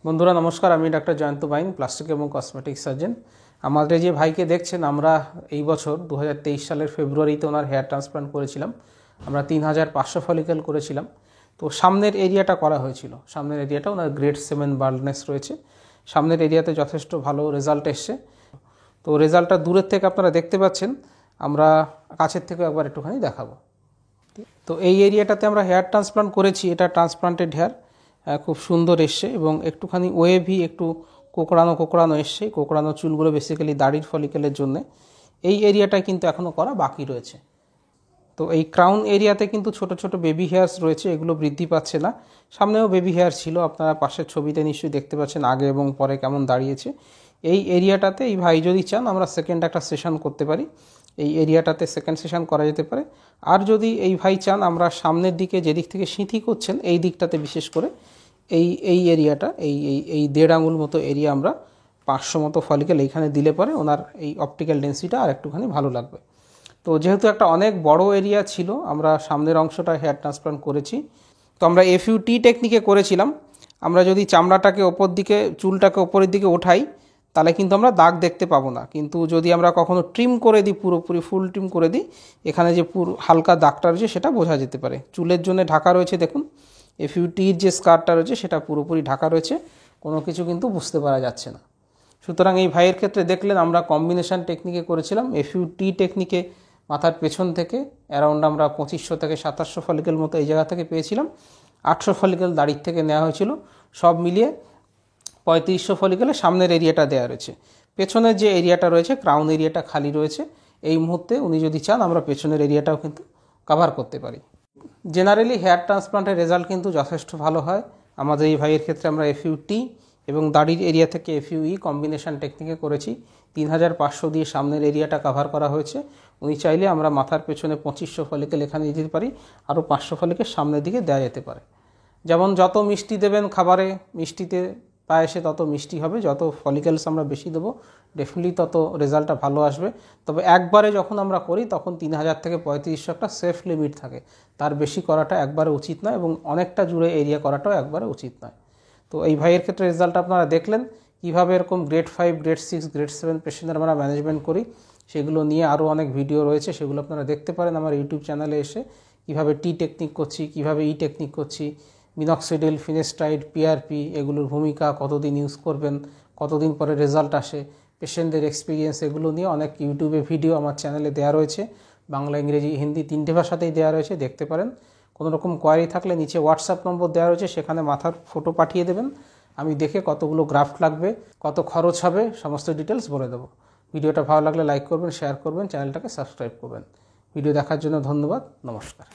বন্ধুরা নমস্কার, আমি ডাক্তার জয়ন্ত বাইন, প্লাস্টিক এবং কসমেটিক সার্জন। আমাদের যে ভাইকে দেখছেন, আমরা এই বছর 2023 সালের ফেব্রুয়ারিতে ওনার হেয়ার ট্রান্সপ্লান্ট করেছিলাম। আমরা 3500 ফলিকেল করেছিলাম। তো সামনের এরিয়াটা করা হয়েছিল, সামনের এরিয়াটা ওনার গ্রেড 7 বাল্ডনেস রয়েছে। সামনের এরিয়াতে যথেষ্ট ভালো রেজাল্ট এসছে। তো রেজাল্টটা দূরের থেকে আপনারা দেখতে পাচ্ছেন, আমরা কাছের থেকেও একবার একটুখানি দেখাবো। তো এই এরিয়াটাতে আমরা হেয়ার ট্রান্সপ্লান্ট করেছি, এটা ট্রান্সপ্লান্টেড হেয়ার, খুব সুন্দর এসছে এবং একটুখানি ওয়েভি, একটু কোকড়ানো এসছে। কোকড়ানো চুলগুলো বেসিক্যালি দাড়ির ফলিকেলের জন্য। এই এরিয়াটায় কিন্তু এখনও করা বাকি রয়েছে। তো এই ক্রাউন এরিয়াতে কিন্তু ছোট ছোট বেবি হেয়ার্স রয়েছে, এগুলো বৃদ্ধি পাচ্ছে না। সামনেও বেবি হেয়ার ছিল, আপনারা পাশের ছবিতে নিশ্চয়ই দেখতে পাচ্ছেন আগে এবং পরে কেমন দাঁড়িয়েছে। এই এরিয়াটাতে এই ভাই যদি চান, আমরা সেকেন্ড একটা সেশন করতে পারি। এই এরিয়াটাতে সেকেন্ড সেশন করা যেতে পারে। আর যদি এই ভাই চান, আমরা সামনের দিকে যেদিক থেকে সিঁথি করছেন এই দিকটাতে বিশেষ করে এই এরিয়াটা, এই 1.5 আঙুল মতো এরিয়া আমরা 500 মতো ফলিকেল এইখানে দিলে পরে ওনার এই অপটিক্যাল ডেন্সিটিটা আর একটুখানি ভালো লাগবে। তো যেহেতু একটা অনেক বড় এরিয়া ছিল, আমরা সামনের অংশটা হেয়ার ট্রান্সপ্লান্ট করেছি। তো আমরা FUT টেকনিকে করেছিলাম। আমরা যদি চামড়াটাকে ওপর দিকে, চুলটাকে ওপরের দিকে ওঠাই, তাহলে কিন্তু আমরা দাগ দেখতে পাবো না। কিন্তু যদি আমরা কখনো ট্রিম করে দিই, পুরোপুরি ফুল ট্রিম করে দিই, এখানে যে পুরো হালকা দাগটা রয়েছে সেটা বোঝা যেতে পারে। চুলের জন্য ঢাকা রয়েছে, দেখুন FUTর যে স্কার্টটা রয়েছে সেটা পুরোপুরি ঢাকা রয়েছে, কোনো কিছু কিন্তু বুঝতে পারা যাচ্ছে না। সুতরাং এই ভাইয়ের ক্ষেত্রে দেখলেন আমরা কম্বিনেশন টেকনিকে করেছিলাম। FUT টেকনিকে মাথার পেছন থেকে অ্যারাউন্ড আমরা 2500 থেকে 2700 ফলিকেল মতো এই জায়গা থেকে পেয়েছিলাম। 800 ফলিকেল দাড়ির থেকে নেওয়া হয়েছিল। সব মিলিয়ে 3500 ফলিকেলের সামনের এরিয়াটা দেওয়া রয়েছে। পেছনের যে এরিয়াটা রয়েছে, ক্রাউন এরিয়াটা খালি রয়েছে। এই মুহূর্তে উনি যদি চান, আমরা পেছনের এরিয়াটাও কিন্তু কভার করতে পারি। জেনারেলি হেয়ার ট্রান্সপ্লান্টের রেজাল্ট কিন্তু যথেষ্ট ভালো হয়। আমাদের এই ভাইয়ের ক্ষেত্রে আমরা FUT এবং দাড়ির এরিয়া থেকে FUE কম্বিনেশন টেকনিকে করেছি। 3500 দিয়ে সামনের এরিয়াটা কভার করা হয়েছে। উনি চাইলে আমরা মাথার পেছনে 2500 ফলিকেল এখানে দিতে পারি, আরও 500 ফলিকেল সামনের দিকে দেওয়া যেতে পারে। যেমন যত মিষ্টি দেবেন খাবারে, মিষ্টিতে পায়েসে তত মিষ্টি হবে, যত ফলিকেলস আমরা বেশি দেবো ডেফিনেটলি তত রেজাল্টটা ভালো আসবে। তবে একবারে যখন আমরা করি তখন 3000 থেকে 3500 একটা সেফ লিমিট থাকে, তার বেশি করাটা একবারে উচিত নয় এবং অনেকটা জুড়ে এরিয়া করাটাও একবারে উচিত নয়। তো এই ভাইয়ের ক্ষেত্রে রেজাল্টটা আপনারা দেখলেন। কীভাবে এরকম গ্রেড 5, গ্রেড 6, গ্রেড 7 পেশেন্ট আমরা ম্যানেজমেন্ট করি, সেগুলো নিয়ে আরও অনেক ভিডিও রয়েছে, সেগুলো আপনারা দেখতে পারেন আমার ইউটিউব চ্যানেলে এসে। কীভাবে T টেকনিক করছি, কীভাবে E টেকনিক করছি, মিনক্সিডিল, ফিনেস্টাইড, PRP এগুলোর ভূমিকা, কতদিন ইউজ করবেন, কতদিন পরে রেজাল্ট আসে, পেশেন্টদের এক্সপিরিয়েন্স, এগুলো নিয়ে অনেক ইউটিউবে ভিডিও আমার চ্যানেলে দেওয়া রয়েছে। বাংলা, ইংরেজি, হিন্দি 3টে ভাষাতেই দেওয়া রয়েছে, দেখতে পারেন। কোনো রকম কোয়ারি থাকলে নিচে হোয়াটসঅ্যাপ নম্বর দেওয়া রয়েছে, সেখানে মাথার ফটো পাঠিয়ে দেবেন। আমি দেখে কতগুলো গ্রাফট লাগবে, কত খরচ হবে, সমস্ত ডিটেলস বলে দেবো। ভিডিওটা ভালো লাগলে লাইক করবেন, শেয়ার করবেন, চ্যানেলটাকে সাবস্ক্রাইব করবেন। ভিডিও দেখার জন্য ধন্যবাদ, নমস্কার।